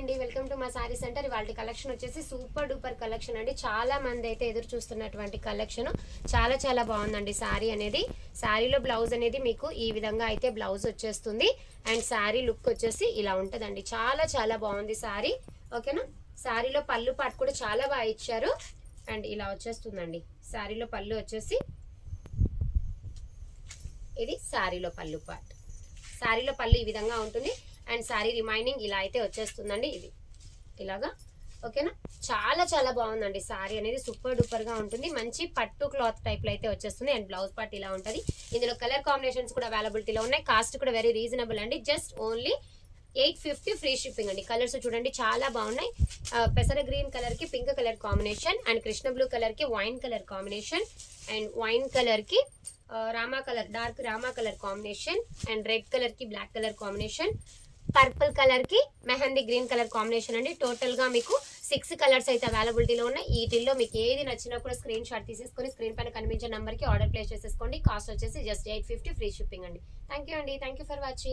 అండి, welcome to మా sorry centre. ఇవాళ కలెక్షన్ వచ్చేసి సూపర్ డూపర్ కలెక్షన్ అండి. చాలా మంది అయితే ఎదురు చూస్తున్నటువంటి కలెక్షన్. చాలా చాలా బాగుందండి సారీ అనేది. సారీలో బ్లౌజ్ అనేది మీకు ఈ విధంగా అయితే బ్లౌజ్ వచ్చేస్తుంది. అండ్ సారీ లుక్ వచ్చేసి ఇలా ఉంటుందండి. చాలా చాలా బాగుంది సారీ. ఓకేనా. సారీలో పళ్ళు పాటు కూడా చాలా బాగా ఇచ్చారు. అండ్ ఇలా వచ్చేస్తుందండి. సారీలో పళ్ళు వచ్చేసి ఇది సారీలో పళ్ళు పార్ట్. సారీలో పళ్ళు ఈ విధంగా ఉంటుంది. అండ్ సారీ రిమైనింగ్ ఇలా అయితే వచ్చేస్తుందండి. ఇది ఇలాగా. ఓకేనా. చాలా చాలా బాగుందండి సారీ అనేది. సూపర్ డూపర్ గా ఉంటుంది. మంచి పట్టు క్లాత్ టైప్ లో అయితే వచ్చేస్తుంది. అండ్ బ్లౌజ్ పార్ట్ ఇలా ఉంటుంది. ఇందులో కలర్ కాంబినేషన్స్ కూడా అవైలబిలిటీలో ఉన్నాయి. కాస్ట్ కూడా వెరీ రీజనబుల్ అండి. జస్ట్ ఓన్లీ 850 ఫ్రీ షిప్పింగ్ అండి. కలర్స్ చూడండి చాలా బాగున్నాయి. పెసర గ్రీన్ కలర్ కి pink colour combination, and Krishna blue colour కి wine colour combination, and wine colour కి Rama colour, dark Rama colour combination, and red colour కి black colour combination, purple colour కి మెహందీ గ్రీన్ కలర్ కాంబినేషన్ అండి. టోటల్ గా మీకు 6 కలర్స్ అయితే అవైలబిలిటీలో ఉన్నాయి. వీటిల్లో మీకు ఏది నచ్చినా కూడా స్క్రీన్ షాట్ తీసేసుకొని స్క్రీన్ పైన కనిపించే నంబర్ కి ఆర్డర్ ప్లేస్ చేసేసుకోండి. కాస్ట్ వచ్చేసి జస్ట్ 850 ఫ్రీ షిప్పింగ్ అండి. థ్యాంక్ యూ అండి. Thank you for watching.